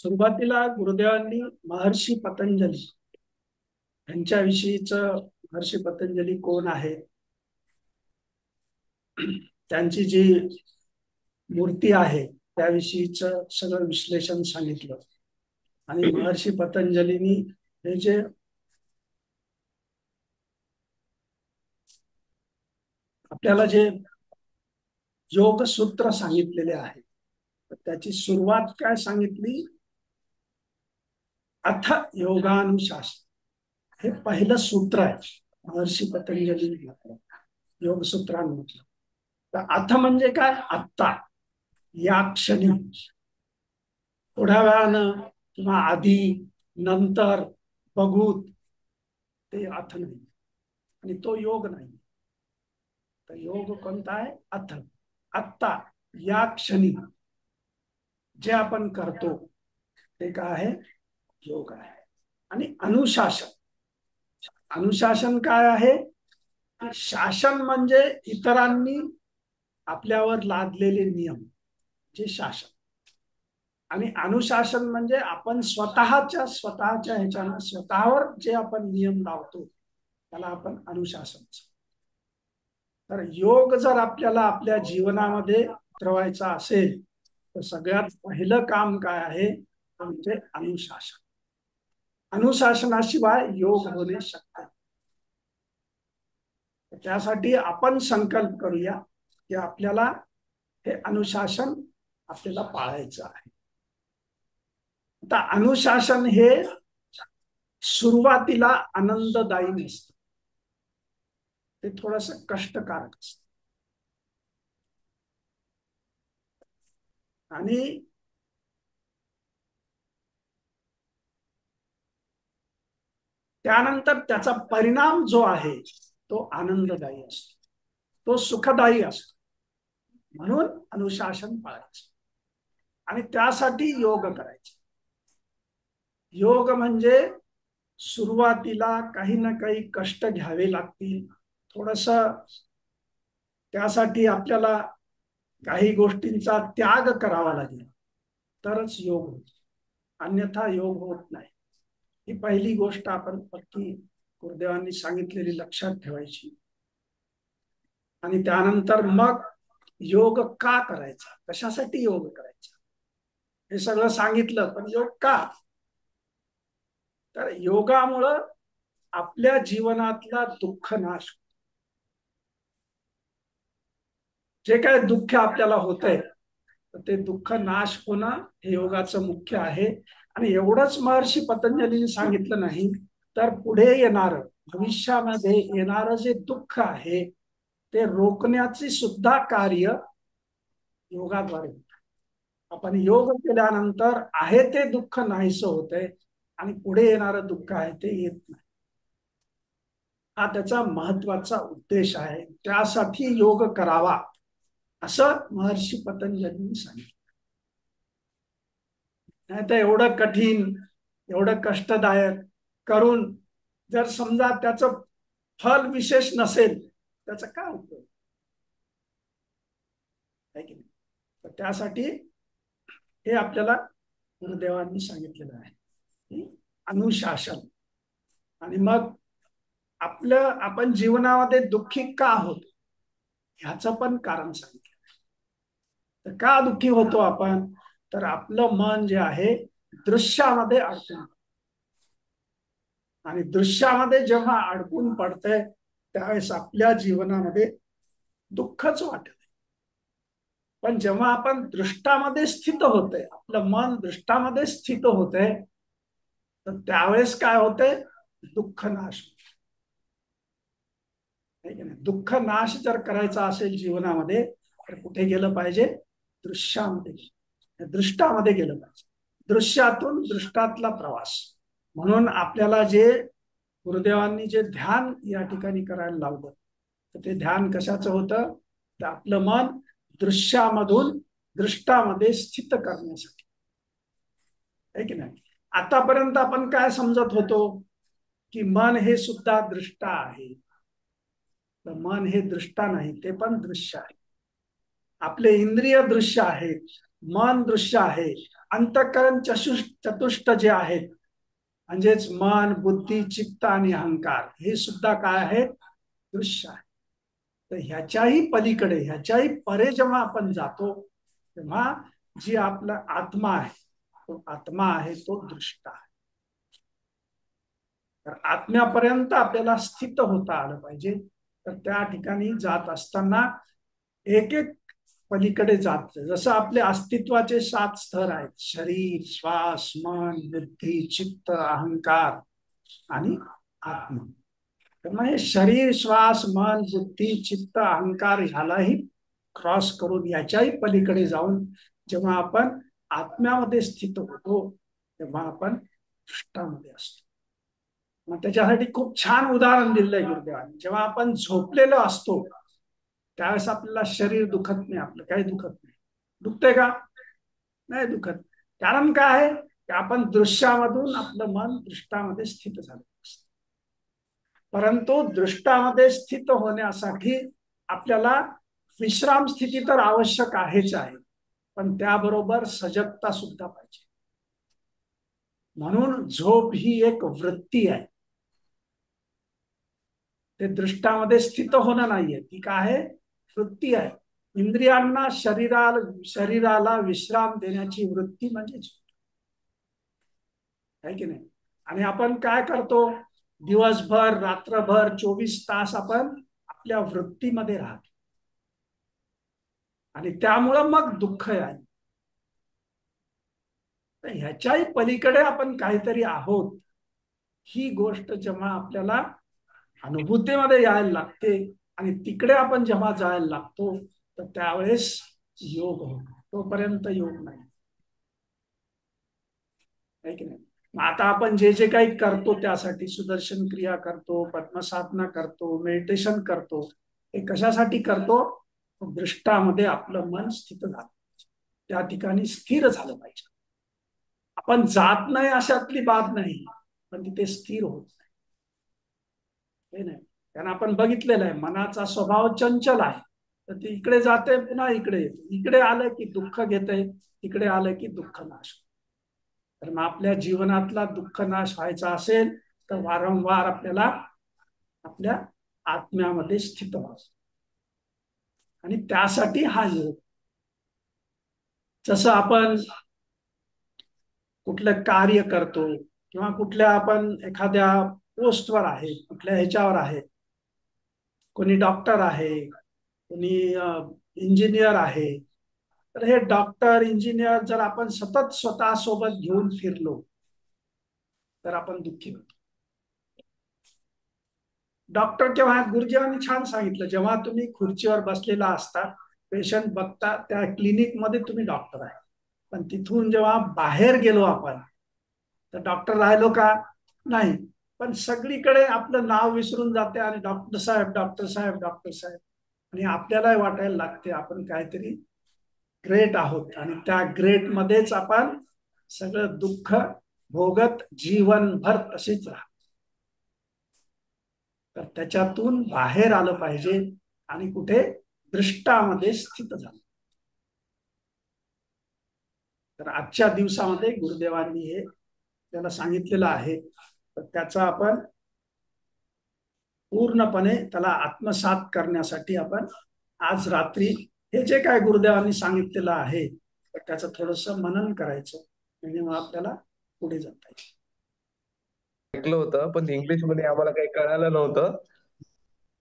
सुरुवातीला गुरुदेवांनी महर्षी पतंजली यांच्याविषयीच, महर्षी पतंजली कोण आहे, त्यांची जी मूर्ती आहे त्याविषयीच सगळं विश्लेषण सांगितलं. आणि महर्षी पतंजलींनी हे जे आपल्याला जे योग सूत्र सांगितलेले आहे, त्याची सुरुवात काय सांगितली, अथ योगानुशासन, हे पहिलं सूत्र आहे महर्षी पतंजली योग सूत्रांमधलं. तर अथ म्हणजे काय, आत्ता, या क्षणी, थोड्या वेळानं किंवा आधी, नंतर, बघूत, ते अथ नाही आणि तो योग नाही. तर योग कोणता आहे, अथ, आत्ता, या क्षणी जे आपण करतो ते काय आहे, योग आहे. आणि अनुशासन, अनुशासन काय आहे, शासन म्हणजे इतरांनी आपल्यावर लादलेले नियम, जे शासन. आणि अनुशासन म्हणजे आपण स्वतःच्या ह्याच्यानं स्वतःवर जे आपण नियम लावतो त्याला आपण अनुशासन. तर योग जर आपल्याला आपल्या जीवनामध्ये उतरवायचा असेल तर सगळ्यात पहिलं काम काय आहे, म्हणजे अनुशासन. अनुशासनाशिवाय योग होणे शक्य. त्यासाठी आपण संकल्प करूया की आपल्याला हे अनुशासन आपल्याला पाळायचं आहे. आता अनुशासन हे सुरुवातीला आनंददायी नसतं, ते थोडस कष्टकारक असतं. आणि त्यानंतर त्याचा परिणाम जो आहे तो आनंददायी असतो, तो सुखदायी असतो. म्हणून अनुशासन पाळायचं आणि त्यासाठी योग करायचे. योग म्हणजे सुरुवातीला काही ना काही कष्ट घ्यावे लागतील, थोडस त्यासाठी आपल्याला काही गोष्टींचा त्याग करावा लागेल, तरच योग होतो, अन्यथा योग होत नाही. ही पहिली गोष्ट आपण पक्की गुरुदेवांनी सांगितलेली लक्षात ठेवायची. आणि त्यानंतर मग योग का करायचा, कशासाठी योग करायचा, हे सगळं सांगितलं. पण योग का, तर योगामुळं आपल्या जीवनातला दुःख नाश, जे काय दुःख आपल्याला होतंय ते दुःख नाश होणं हे योगाचं मुख्य आहे. आणि एवढंच महर्षी पतंजलीने सांगितलं नाही, तर पुढे येणार, भविष्यामध्ये येणारं जे दुःख आहे ते रोखण्याचे सुद्धा कार्य योगाद्वारे होतं. आपण योग केल्यानंतर आहे ते दुःख नाहीसं होतंय आणि पुढे येणारं दुःख आहे ते येत नाही. हा त्याचा महत्वाचा उद्देश आहे. त्यासाठी योग करावा असं महर्षी पतंजलींनी सांगितलं. नाही तर एवढं कठीण, एवढं कष्टदायक करून जर समजा त्याचं फल विशेष नसेल, त्याचा काय उपयोग आहे की नाही. तर त्यासाठी हे आपल्याला गुरुदेवांनी सांगितलेलं आहे, अनुशासन. आणि मग आपण जीवनामध्ये दुःखी का होतो ह्याचं पण कारण सांगितलं. तर का दुःखी होतो आपण, तर आपलं मन जे आहे दृश्यामध्ये अडकून, आणि दृश्यामध्ये जेव्हा अडकून पडतंय त्यावेळेस आपल्या जीवनामध्ये दुःखच वाटत. पण जेव्हा आपण दृष्टामध्ये स्थित होतंय, आपलं मन दृष्टामध्ये स्थित होतंय, तर त्यावेळेस काय होतंय, दुःख नाश. दुःख नाश जर करायचा असेल जीवनामध्ये तर कुठे गेलं पाहिजे, दृश्यामध्ये, दृष्टामध्ये गेलं पाहिजे. दृश्यातून दृष्टातला प्रवास. म्हणून आपल्याला जे गुरुदेवांनी जे ध्यान या ठिकाणी करायला लावलं, तर ते ध्यान कशाचं होतं, तर आपलं मन दृश्यामधून दृष्टामध्ये स्थित करण्यासाठी, आहे की नाही. आतापर्यंत आपण काय समजत होतो की मन हे सुद्धा दृष्टा आहे. तर मन हे दृष्टा नाही, ते पण दृश्य आहे. आपले इंद्रिय दृश्य आहेत, मन दृश्य आहे. अंतःकरण चतुष्ट जे आहेत, म्हणजेच मन, बुद्धी, चित्त आणि अहंकार, हे सुद्धा काय आहे? दृश्य आहे. तर ह्याच्याही पलीकडे, ह्याच्याही परे जेव्हा आपण जातो, तेव्हा जी आपला आत्मा आहे, तो आत्मा आहे, तो दृष्ट आहे. तर आत्म्यापर्यंत आपल्याला स्थित होता आलं पाहिजे. तर त्या ठिकाणी जात असताना एक एक पलीकडे जात, जसं आपले अस्तित्वाचे 7 स्तर आहेत: शरीर, श्वास, मन, बुद्धी, चित्त, अहंकार आणि आत्मा. तर मग हे शरीर, श्वास, मन, बुद्धी, चित्त, अहंकार ह्यालाही क्रॉस करून, याच्याही पलीकडे जाऊन जेव्हा आपण आत्म्यामध्ये स्थित होतो, तेव्हा आपण दृष्टामध्ये असतो. मग त्याच्यासाठी खूप छान उदाहरण दिलंय गुरुदेवांनी. जेव्हा आपण झोपलेलो असतो, त्यावेळेस आपल्याला शरीर दुखत नाही, आपलं काही दुखत नाही. दुखतंय का? नाही दुखत. कारण काय आहे की आपण दृश्यामधून आपलं मन दृष्टामध्ये स्थित झालं असतं. परंतु दृष्टामध्ये स्थित होण्यासाठी आपल्याला विश्राम स्थिती तर आवश्यक आहेच आहे, पण त्याबरोबर सजगता सुद्धा पाहिजे. म्हणून झोप ही एक वृत्ती आहे, ते दृष्टामध्ये स्थित होणं नाहीये. ती काय आहे? वृत्ती आहे. इंद्रियांना, शरीराला विश्राम देण्याची वृत्ती म्हणजे झोप आहे की नाही? आणि आपण काय करतो? दिवसभर, रात्रभर, 24 तास आपण आपल्या वृत्तीमध्ये राहतो, आणि त्यामुळं मग दुःख आहे. तर ह्याच्याही पलीकडे आपण काहीतरी आहोत, ही गोष्ट जेव्हा आपल्याला अनुभूतीमध्ये यायला लागते, आणि तिकडे आपण जेव्हा जायला लागतो, तर त्यावेळेस योग होतो. तोपर्यंत योग नाही, आहे की नाही? मग आता आपण जे जे काही करतो, त्यासाठी सुदर्शन क्रिया करतो, पद्मसाधना करतो, मेडिटेशन करतो, हे कशासाठी करतो? दृष्टामध्ये आपलं मन स्थित झालं, त्या ठिकाणी स्थिर झालं पाहिजे. आपण जात नाही अशातली बाब नाही, पण तिथे स्थिर होत नाही, हे नाही. कारण आपण बघितलेलं आहे, मनाचा स्वभाव चंचल आहे. तर ते इकडे जाते, पुन्हा इकडे येते. इकडे आलं की दुःख घेते, तिकडे आलं की दुःख नाश. तर मग आपल्या जीवनातला दुःख नाश व्हायचा असेल, तर वारंवार आपल्याला आपल्या आत्म्यामध्ये स्थित व्हावं, आणि त्यासाठी हा योग. जसं आपण कुठलं कार्य करतो, किंवा कुठल्या आपण एखाद्या पोस्टवर आहे, कुठल्या ह्याच्यावर आहे, कोणी डॉक्टर आहे, कोणी इंजिनियर आहे. तर हे डॉक्टर, इंजिनियर जर आपण सतत स्वतः सोबत घेऊन फिरलो, तर आपण दुःखी होतो. डॉक्टर केव्हा आहेत? गुरुजींनी छान सांगितलं, जेव्हा तुम्ही खुर्चीवर बसलेला असता, पेशंट बघता, त्या क्लिनिक मध्ये तुम्ही डॉक्टर आहे. पण तिथून जेव्हा बाहेर गेलो आपण, तर डॉक्टर राहिलो का? नाही. पण सगळीकडे आपलं नाव विसरून जाते, आणि डॉक्टर साहेब, डॉक्टर साहेब, डॉक्टर साहेब. आणि आपल्याला वाटायला लागते आपण काहीतरी ग्रेट आहोत, आणि त्या ग्रेट मध्येच आपण सगळं दुःख भोगत जीवनभर तशीच राहतो. तर त्याच्यातून बाहेर आलं पाहिजे, आणि कुठे? दृष्टामध्ये स्थित झालं. तर आजच्या दिवसामध्ये गुरुदेवांनी हे त्याला सांगितलेलं आहे. तर त्याचा आपण पूर्णपणे त्याला आत्मसात करण्यासाठी आपण आज रात्री हे जे काय गुरुदेवांनी सांगितलेलं आहे, तर त्याचं थोडस मनन करायचं, म्हणजे मग आपल्याला पुढे जाता येईल. ऐकलं होतं, पण इंग्लिश मध्ये आम्हाला काही कळालं नव्हतं.